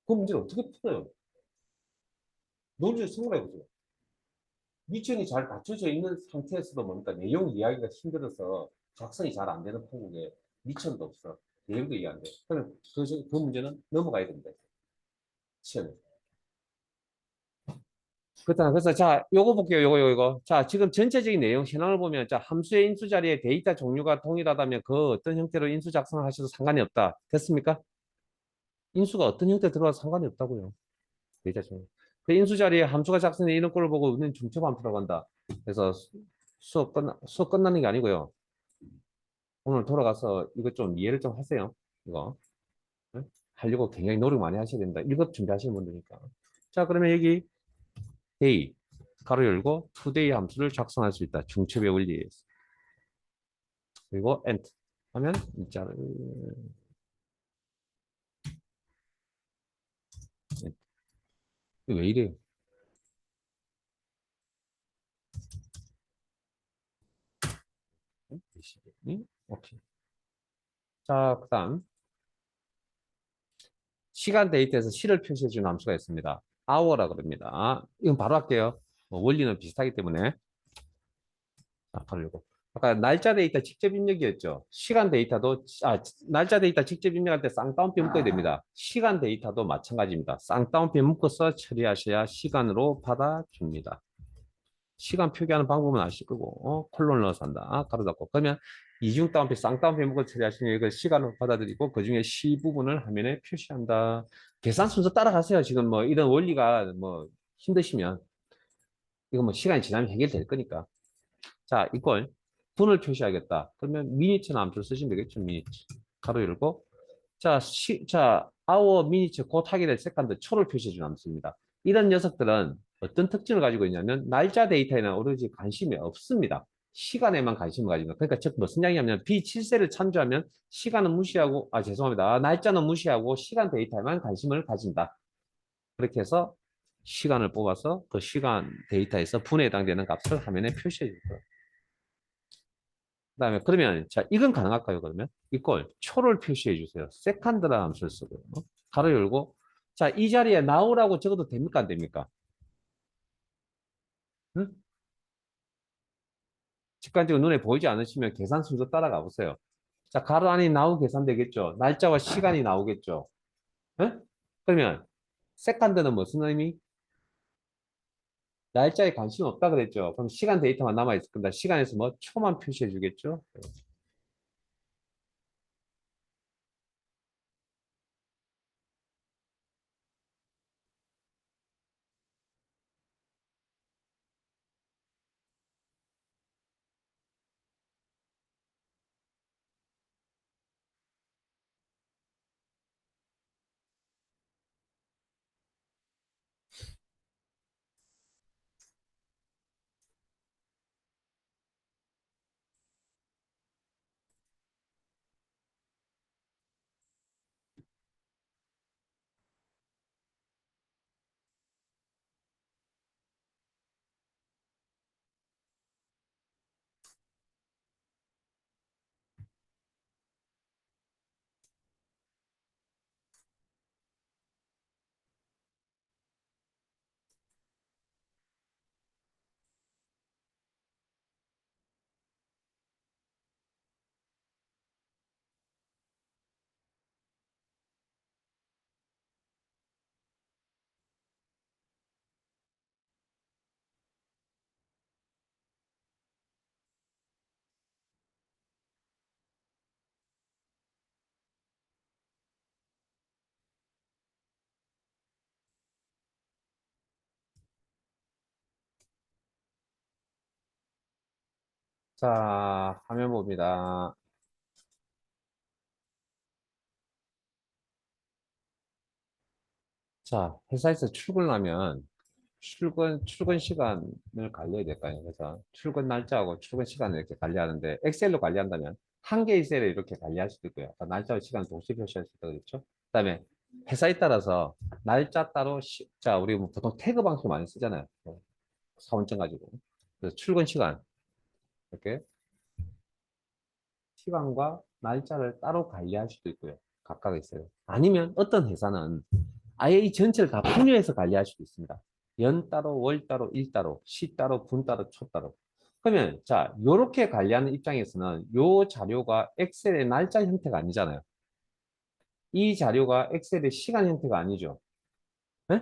Speaker 1: 그 문제를 어떻게 풀어요? 논리를 생각해 보세요. 미천이 잘 갖춰져 있는 상태에서도 뭡니까? 내용 이야기가 힘들어서 작성이 잘 안 되는 판국에 미천도 없어. 내용도 이해 안 돼. 그럼 그 문제는 넘어가야 됩니다. 시험에. 그래서 자, 요거 볼게요. 요거. 자, 지금 전체적인 내용 현황을 보면 자, 함수의 인수 자리에 데이터 종류가 동일하다면 그 어떤 형태로 인수 작성을 하셔도 상관이 없다. 됐습니까? 인수가 어떤 형태 들어가도 상관이 없다고요. 데이터 종류. 그 인수 자리에 함수가 작성된 이런 꼴을 보고 우리는 중첩 함수라고 한다. 그래서 수업 끝나는 게 아니고요. 오늘 돌아가서 이것 좀 이해를 좀 하세요. 이거. 응? 하려고 굉장히 노력 많이 하셔야 됩니다. 1급 준비하시는 분들이니까. 자, 그러면 여기 day, 가로 열고 today 함수를 작성할 수 있다. 중첩의 원리에 의해서. 그리고 end 하면 일자를 왜 이래요? 오케이. 자, 그다음 시간 데이터에서 시를 표시해 주는 함수가 있습니다. hour라 그럽니다. 이건 바로 할게요. 원리는 비슷하기 때문에. 자, 바로 이거. 아까 날짜 데이터 직접 입력이었죠. 시간 데이터도 날짜 데이터 직접 입력할 때 쌍따옴표 묶어야 됩니다. 시간 데이터도 마찬가지입니다. 쌍따옴표 묶어서 처리하셔야 시간으로 받아줍니다. 시간 표기하는 방법은 아실 거고 콜론 넣어서 한다. 가로 닫고. 그러면 이중 따옴표, 쌍따옴표 묶어 처리하시면 이걸 시간으로 받아들이고 그중에 시 부분을 화면에 표시한다. 계산 순서 따라가세요. 지금 뭐 이런 원리가 뭐 힘드시면 이거 뭐 시간이 지나면 해결될 거니까. 자, 이걸 분을 표시하겠다. 그러면 미니트나 함수를 쓰시면 되겠죠. 미니트. 가로 열고. 자, our minute 곧 하게 될 세컨드 초를 표시해주는 함수입니다. 이런 녀석들은 어떤 특징을 가지고 있냐면 날짜 데이터에는 오로지 관심이 없습니다. 시간에만 관심을 가지고. 그러니까 즉 무슨 이야기냐면 B7세를 참조하면 시간은 무시하고 죄송합니다. 날짜는 무시하고 시간 데이터에만 관심을 가진다. 그렇게 해서 시간을 뽑아서 그 시간 데이터에서 분에 해당되는 값을 화면에 표시해 줄 거예요. 그다음에 그러면 자 이건 가능할까요? 그러면 이걸 초를 표시해 주세요. 세컨드라는 함수를 쓰고요. 가로 열고 자 이 자리에 나오라고 적어도 됩니까 안 됩니까? 응? 직관적으로 눈에 보이지 않으시면 계산 순서 따라가 보세요. 자 가로 안에 나오 계산되겠죠. 날짜와 시간이 나오겠죠. 응? 그러면 세컨드는 무슨 의미? 날짜에 관심 없다 그랬죠. 그럼 시간 데이터만 남아 있을 겁니다. 시간에서 뭐 초만 표시해 주겠죠. 자, 화면 봅니다. 자, 회사에서 출근하면 출근 시간을 관리해야 될까요? 그래서 출근 날짜하고 출근 시간을 이렇게 관리하는데 엑셀로 관리한다면 한 개의 셀에 이렇게 관리할 수도 있고요. 날짜와 시간 동시에 표시할 수 있다고 그랬죠? 그다음에 회사에 따라서 날짜 따로 자, 우리 뭐 보통 태그 방식 많이 쓰잖아요. 사원증 가지고. 그래서 출근 시간 이렇게 시간과 날짜를 따로 관리할 수도 있고요. 각각 있어요. 아니면 어떤 회사는 아예 이 전체를 다 분류해서 관리할 수도 있습니다. 연 따로, 월 따로, 일 따로, 시 따로, 분 따로, 초 따로. 그러면 자, 요렇게 관리하는 입장에서는 요 자료가 엑셀의 날짜 형태가 아니잖아요. 이 자료가 엑셀의 시간 형태가 아니죠. 네?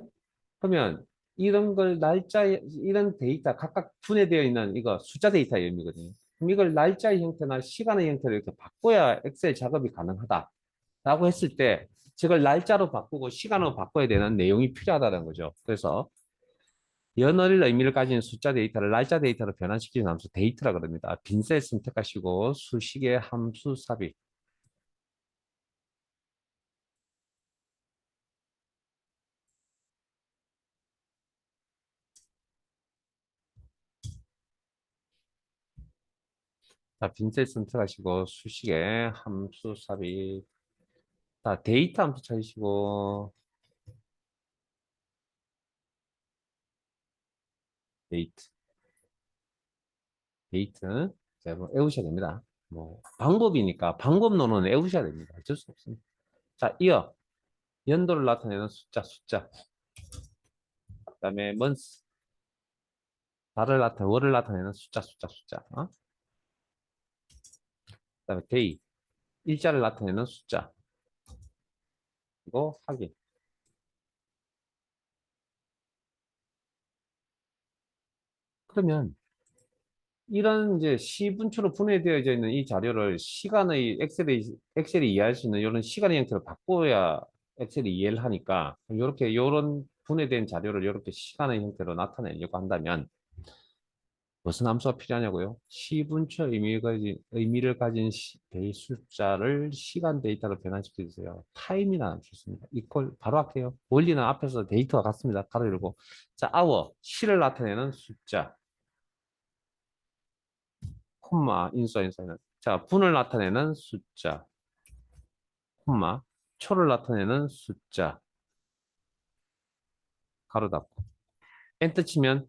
Speaker 1: 그러면 이런 걸 날짜, 이런 데이터 각각 분해되어 있는 이거 숫자 데이터의 의미거든요. 그럼 이걸 날짜의 형태나 시간의 형태로 이렇게 바꿔야 엑셀 작업이 가능하다. 라고 했을 때 저걸 날짜로 바꾸고 시간으로 바꿔야 되는 내용이 필요하다는 거죠. 그래서 연월일 의미를 가진 숫자 데이터를 날짜 데이터로 변환시키는 함수 데이터라 그럽니다. 빈셀 선택하시고 수식의 함수 삽입. 자, 빈셀 선택하시고 수식의 함수 삽입. 자, 데이터 함수 찾으시고 데이트. 데이트. 자, 뭐 외우셔야 됩니다. 뭐 방법이니까 방법론은 외우셔야 됩니다. 어쩔 수 없습니다. 자, 이어 연도를 나타내는 숫자. 그다음에 month, 월을 나타내는 숫자. 그다음에 day, 일자를 나타내는 숫자. 이거 확인. 그러면 이런 이제 시분초로 분해되어져 있는 이 자료를 시간의 엑셀이 이해할 수 있는 이런 시간의 형태로 바꿔야 엑셀이 이해를 하니까 이렇게 이런 분해된 자료를 이렇게 시간의 형태로 나타내려고 한다면 무슨 함수가 필요하냐고요? 시분초 의미를 가진 데이 숫자를 시간 데이터로 변환시켜 주세요. 타임이라는 함수 있습니다. 이걸 바로 할게요. 원리는 앞에서 데이터가 같습니다. 가로 열고. 자, hour, 시를 나타내는 숫자. 콤마, 인수는. 자, 분을 나타내는 숫자. 콤마, 초를 나타내는 숫자. 가로 닫고. 엔터 치면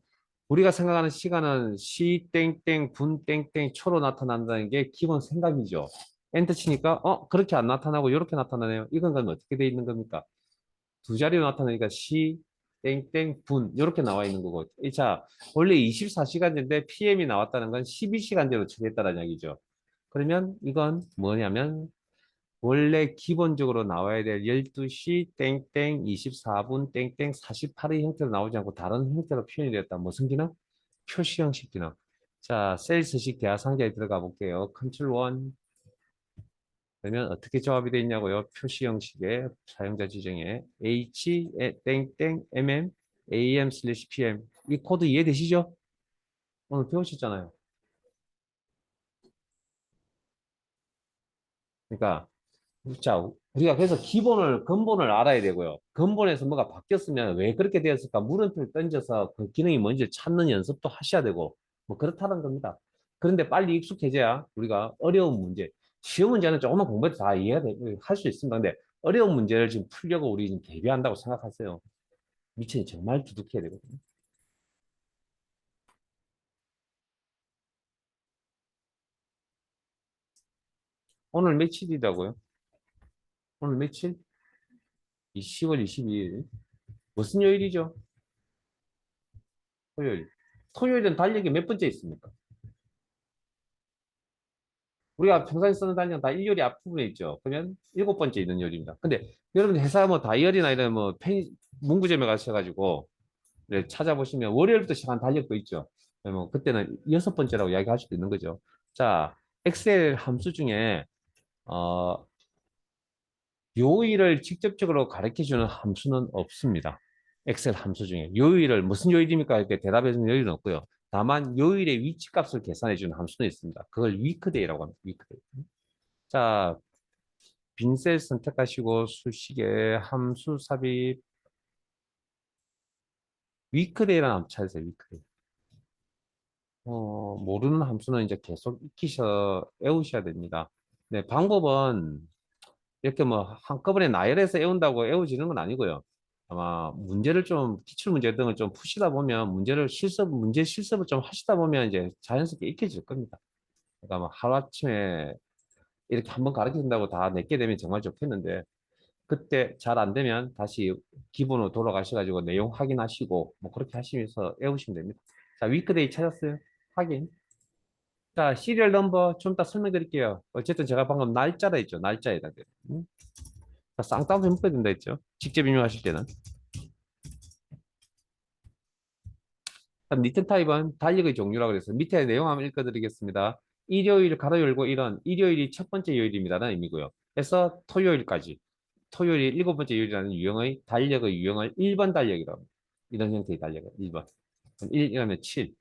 Speaker 1: 우리가 생각하는 시간은 시 땡땡 분 땡땡 초로 나타난다는 게 기본 생각이죠. 엔터 치니까 그렇게 안 나타나고 이렇게 나타나네요. 이건 그럼 어떻게 돼 있는 겁니까? 두 자리로 나타나니까 시 땡땡 분 이렇게 나와 있는 거고. 자, 원래 24시간제인데 PM이 나왔다는 건 12시간제로 처리했다는 얘기죠. 그러면 이건 뭐냐면 원래 기본적으로 나와야 될 12시 땡땡 24분 땡땡 48의 형태로 나오지 않고 다른 형태로 표현이 되었다. 무슨 기능? 표시 형식 기능. 자, 셀스식 대화 상자에 들어가 볼게요. 컨트롤 1. 그러면 어떻게 조합이 되어 있냐고요? 표시 형식의 사용자 지정에 h 땡땡 mm am 슬래시 pm 이 코드 이해되시죠? 오늘 배우셨잖아요. 그러니까 자, 우리가 그래서 근본을 알아야 되고요. 근본에서 뭐가 바뀌었으면 왜 그렇게 되었을까? 물음표를 던져서 그 기능이 뭔지 찾는 연습도 하셔야 되고, 뭐 그렇다는 겁니다. 그런데 빨리 익숙해져야 우리가 어려운 문제, 쉬운 문제는 조금만 공부해도 다 이해가 할 수 있습니다. 근데 어려운 문제를 지금 풀려고 우리 지금 대비한다고 생각하세요. 미천이 정말 두둑해야 되거든요. 오늘 며칠이라고요? 오늘 며칠? 10월 22일. 무슨 요일이죠? 토요일. 토요일은 달력이 몇 번째 있습니까? 우리가 평소에 쓰는 단위는 다 일요일이 앞부분에 있죠. 그러면 일곱 번째 있는 요일입니다. 근데 여러분 회사 뭐 다이어리나 이런 뭐 문구점에 가셔가지고 네, 찾아보시면 월요일부터 시작한 달력도 있죠. 뭐 그때는 여섯 번째라고 이야기할 수도 있는 거죠. 자, 엑셀 함수 중에 어, 요일을 직접적으로 가르쳐 주는 함수는 없습니다. 엑셀 함수 중에 요일을 무슨 요일입니까? 이렇게 대답해 주는 요일은 없고요. 다만 요일의 위치값을 계산해 주는 함수는 있습니다. 그걸 위크데이라고 합니다. 위크데이. 자, 빈셀 선택하시고 수식에 함수 삽입 위크데이라는 함수 찾으세요. 위크데이. 모르는 함수는 이제 계속 외우셔야 됩니다. 네, 방법은 이렇게 뭐 한꺼번에 나열해서 외운다고 외워지는 건 아니고요. 아마 문제를 좀 기출 문제 등을 좀 푸시다 보면 문제 실습을 좀 하시다 보면 이제 자연스럽게 익혀질 겁니다. 그러니까 뭐 하루아침에 이렇게 한번 가르쳐 준다고 다 내게 되면 정말 좋겠는데 그때 잘 안 되면 다시 기본으로 돌아가셔가지고 내용 확인하시고 뭐 그렇게 하시면서 외우시면 됩니다. 자, 위크데이 찾았어요? 확인. 자, 시리얼 넘버 좀 이따 설명드릴게요. 어쨌든 제가 방금 날짜라 했죠. 날짜에다. 자, 쌍따옴표 묶어야 된다 했죠. 직접 입력하실 때는. 리턴 타입은 달력의 종류라고 그래서 밑에 내용 한번 읽어드리겠습니다. 일요일 가로 열고 이런 일요일이 첫 번째 요일입니다는 의미고요. 그래서 토요일까지. 토요일이 일곱 번째 요일이라는 유형의 달력의 유형을 1번 달력이라고 합니다. 이런 형태의 달력을 1번. 그럼 1이라면 7.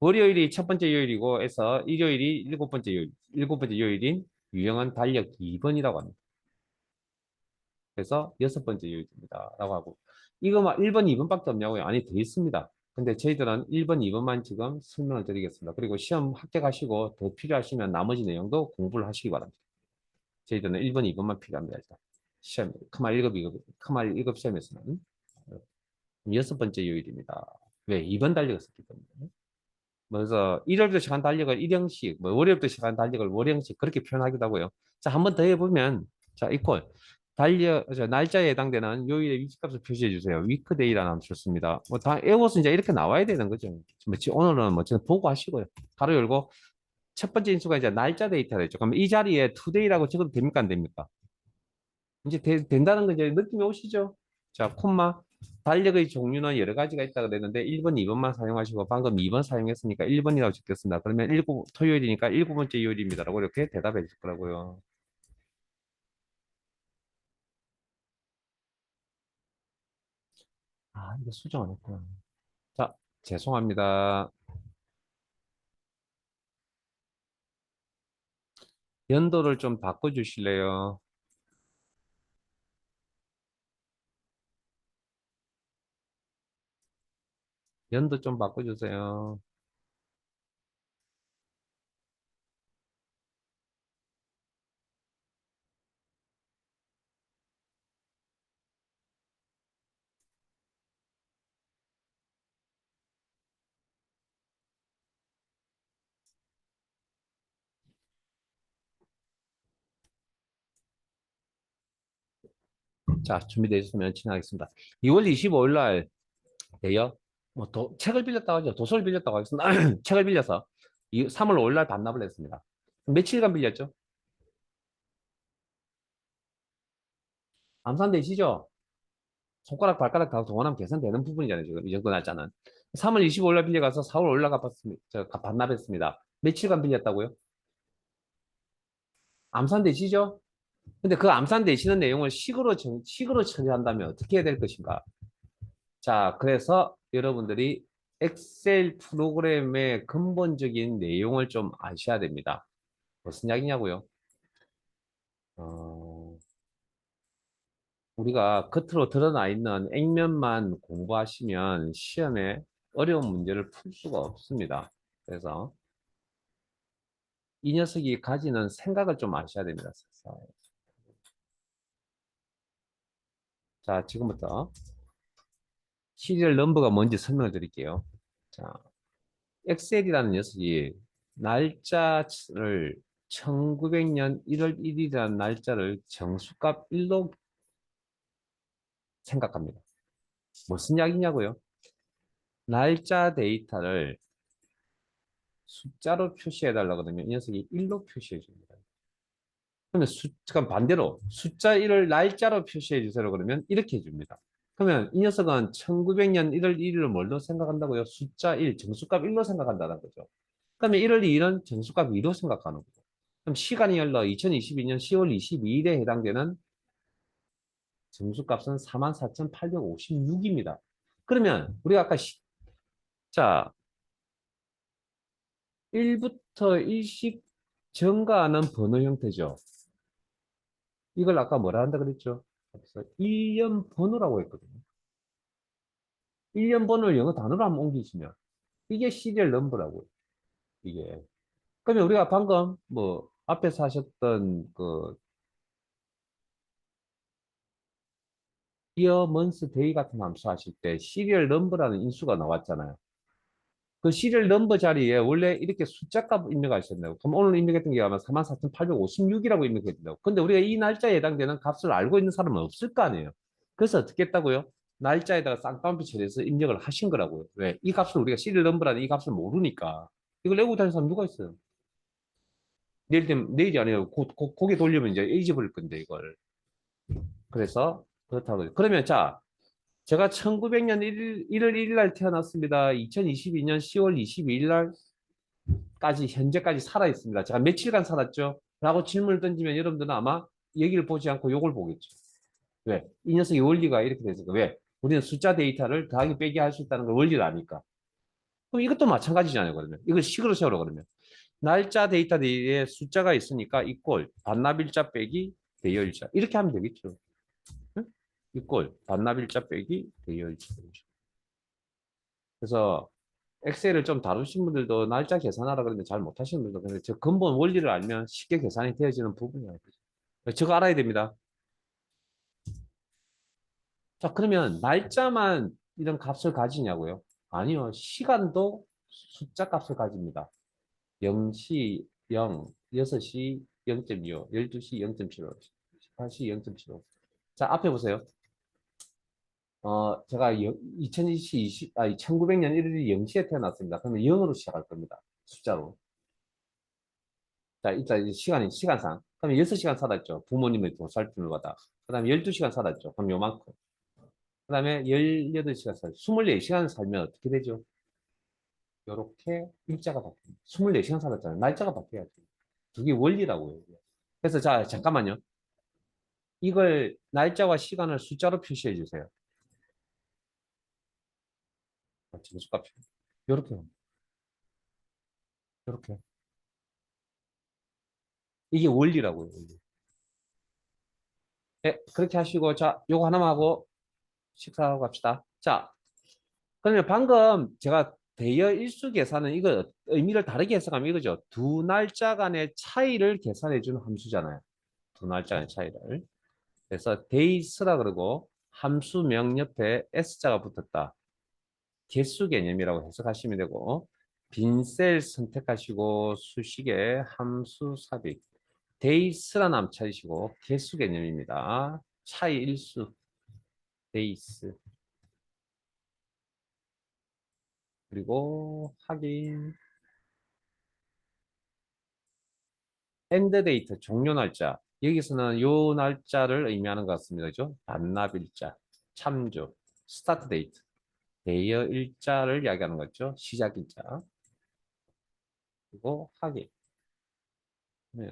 Speaker 1: 월요일이 첫 번째 요일이고 해서 일요일이 일곱 번째 요일. 일곱 번째 요일인 유형은 달력 2번이라고 합니다. 그래서 여섯 번째 요일입니다. 라고 하고. 이거만 1번, 2번밖에 없냐고요? 아니, 더 있습니다. 근데 저희들은 1번, 2번만 지금 설명을 드리겠습니다. 그리고 시험 합격하시고 더 필요하시면 나머지 내용도 공부를 하시기 바랍니다. 저희들은 1번, 2번만 필요합니다. 일단. 시험, 크말 1급, 2급, 크말 1급 시험에서는. 여섯 번째 요일입니다. 왜? 2번 달력을 썼기 때문에. 그래서 일요일부터 시작한 달력을 일형식, 뭐 월요일부터 시작한 달력을 월형식 그렇게 표현하기도 하고요. 자, 한번 더 해보면 자, 이퀄 날짜에 해당되는 요일의 위치값을 표시해 주세요. 위크데이라는 함수 씁니다. 뭐 다 외워서 이제 이렇게 나와야 되는 거죠. 뭐 오늘은 뭐 저는 보고 하시고요. 가로 열고 첫 번째 인수가 이제 날짜 데이터가 있죠. 그러면 이 자리에 투데이라고 적어도 됩니까 안 됩니까? 이제 된다는 거 이제 느낌이 오시죠? 자, 콤마 달력의 종류는 여러 가지가 있다고 그랬는데 1번, 2번만 사용하시고 방금 2번 사용했으니까 1번이라고 적겠습니다. 그러면 토요일이니까 일곱 번째 요일입니다라고 이렇게 대답해 줄 거라고요. 아, 이거 수정 안 했구나. 자, 죄송합니다. 연도를 좀 바꿔주실래요? 연도 좀 바꿔주세요. 자, 준비되셨으면 진행하겠습니다. 2월 25일 날 돼요? 뭐 책을 빌렸다고 하죠. 도서를 빌렸다고 하겠습니다. 책을 빌려서 3월 5일 날 반납을 했습니다. 며칠간 빌렸죠? 암산되시죠? 손가락, 발가락 다 동원하면 계산되는 부분이잖아요. 지금 이 정도 날짜는. 3월 25일 날 빌려가서 4월 5일 날 갚았습니다. 반납했습니다. 며칠간 빌렸다고요? 암산되시죠? 근데 그 암산되시는 내용을 식으로 처리한다면 어떻게 해야 될 것인가? 자, 그래서 여러분들이 엑셀 프로그램의 근본적인 내용을 좀 아셔야 됩니다. 무슨 이야기냐고요? 어, 우리가 겉으로 드러나 있는 액면만 공부하시면 시험에 어려운 문제를 풀 수가 없습니다. 그래서 이 녀석이 가지는 생각을 좀 아셔야 됩니다. 자, 지금부터 시리얼 넘버가 뭔지 설명을 드릴게요. 자, 엑셀이라는 녀석이 날짜를 1900년 1월 1일이라는 날짜를 정수값 1로 생각합니다. 무슨 이야기냐고요? 날짜 데이터를 숫자로 표시해 달라고 그러면 이 녀석이 1로 표시해 줍니다. 그러면 그럼 반대로 숫자 1을 날짜로 표시해 주세요 그러면 이렇게 해줍니다. 그러면 이 녀석은 1900년 1월 1일을 뭘로 생각한다고요? 숫자 1, 정수값 1로 생각한다는 거죠. 그러면 1월 2일은 정수값 2로 생각하는 거죠. 그럼 시간이 흘러 2022년 10월 22일에 해당되는 정수값은 44,856입니다. 그러면 우리가 아까 자 1부터 일씩 증가하는 번호 형태죠. 이걸 아까 뭐라 한다 그랬죠? 그래서 1년 번호라고 했거든요. 1년 번호를 영어 단어로 한번 옮기시면 이게 시리얼 넘버라고요. 이게. 그러면 우리가 방금 뭐 앞에서 하셨던 그 이어, 먼스, 데이 같은 함수 하실 때 시리얼 넘버라는 인수가 나왔잖아요. 그 시리얼 넘버 자리에 원래 이렇게 숫자값 입력하셨나요? 그럼 오늘 입력했던 게 아마 44,856이라고 입력해야 된다고. 근데 우리가 이 날짜에 해당되는 값을 알고 있는 사람은 없을 거 아니에요. 그래서 어떻게 했다고요? 날짜에다가 쌍따옴표 처리해서 입력을 하신 거라고요. 왜? 이 값을 우리가 시리얼 넘버라는 이 값을 모르니까. 이걸 외우고 다니는 사람 누가 있어요? 내일이 아니에요. 고개 돌리면 이제 잊어버릴 건데, 이걸. 그래서 그렇다고. 그러면 자, 제가 1900년 1월 1일 날 태어났습니다. 2022년 10월 22일 날까지 현재까지 살아 있습니다. 제가 며칠간 살았죠? 라고 질문을 던지면 여러분들은 아마 얘기를 보지 않고 요걸 보겠죠. 왜? 이 녀석의 원리가 이렇게 되니까 왜? 우리는 숫자 데이터를 더하기 빼기 할 수 있다는 걸 원리를 아니까. 그럼 이것도 마찬가지잖아요, 그러면. 이걸 식으로 세우라 그러면. 날짜 데이터에 숫자가 있으니까 이꼴 반납일자 빼기 대여일자. 이렇게 하면 되겠죠. 응? 이꼴 반납일자 빼기 대여일자. 그래서 엑셀을 좀 다루신 분들도 날짜 계산하라 그러는데 잘 못하시는 분들도 근데 저 근본 원리를 알면 쉽게 계산이 되어지는 부분이에요. 저거 알아야 됩니다. 자, 그러면 날짜만 이런 값을 가지냐고요? 아니요. 시간도 숫자 값을 가집니다. 0시 0, 6시 0.25, 12시 0.75, 18시 0.75. 자, 앞에 보세요. 제가 1900년 1월 0시에 태어났습니다. 그러면 0으로 시작할 겁니다. 숫자로. 자, 일단 시간상. 그러면 6시간 살았죠. 부모님의 보살핌을 받아. 그 다음에 12시간 살았죠. 그럼 요만큼. 그 다음에 18시간 24시간 살면 어떻게 되죠? 이렇게 일자가 바뀝니다. 24시간 살았잖아요. 날짜가 바뀌어야죠. 그게 원리라고요. 그래서 자, 잠깐만요. 이걸 날짜와 시간을 숫자로 표시해 주세요. 점수값. 이렇게, 이렇게. 이게 원리라고요. 원리. 네, 그렇게 하시고, 자, 요거 하나만 하고 식사하고 갑시다. 자, 그러면 방금 제가 대여 일수 계산은 이거 의미를 다르게 해석하면 이거죠. 두 날짜 간의 차이를 계산해 주는 함수잖아요. 두 날짜 간의 차이를. 그래서 데이스라 그러고 함수 명 옆에 s자가 붙었다. 개수 개념이라고 해석하시면 되고 빈 셀 선택하시고 수식에 함수 삽입 데이스라는 함 찾으시고 개수 개념입니다. 차이 일수 데이스 그리고 확인 엔드 데이트 종료 날짜 여기서는 요 날짜를 의미하는 것 같습니다. 그죠? 반납일자 참조 스타트 데이트 대여 일자를 이야기하는 거죠. 시작 일자 그리고 확인 네.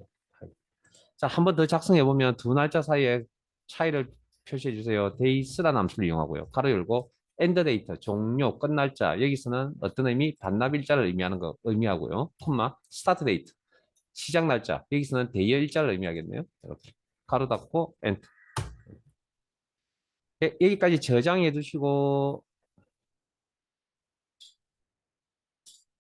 Speaker 1: 자, 한 번 더 작성해 보면 두 날짜 사이에 차이를 표시해 주세요. 데이스라는 함수를 이용하고요. 가로 열고 엔드 데이터 종료 끝 날짜 여기서는 어떤 의미 반납일자를 의미하는 거 의미하고요. 콤마 스타트 데이트 시작 날짜 여기서는 대여 일자를 의미하겠네요. 이렇게 가로 닫고 엔터 여기까지 저장해 두시고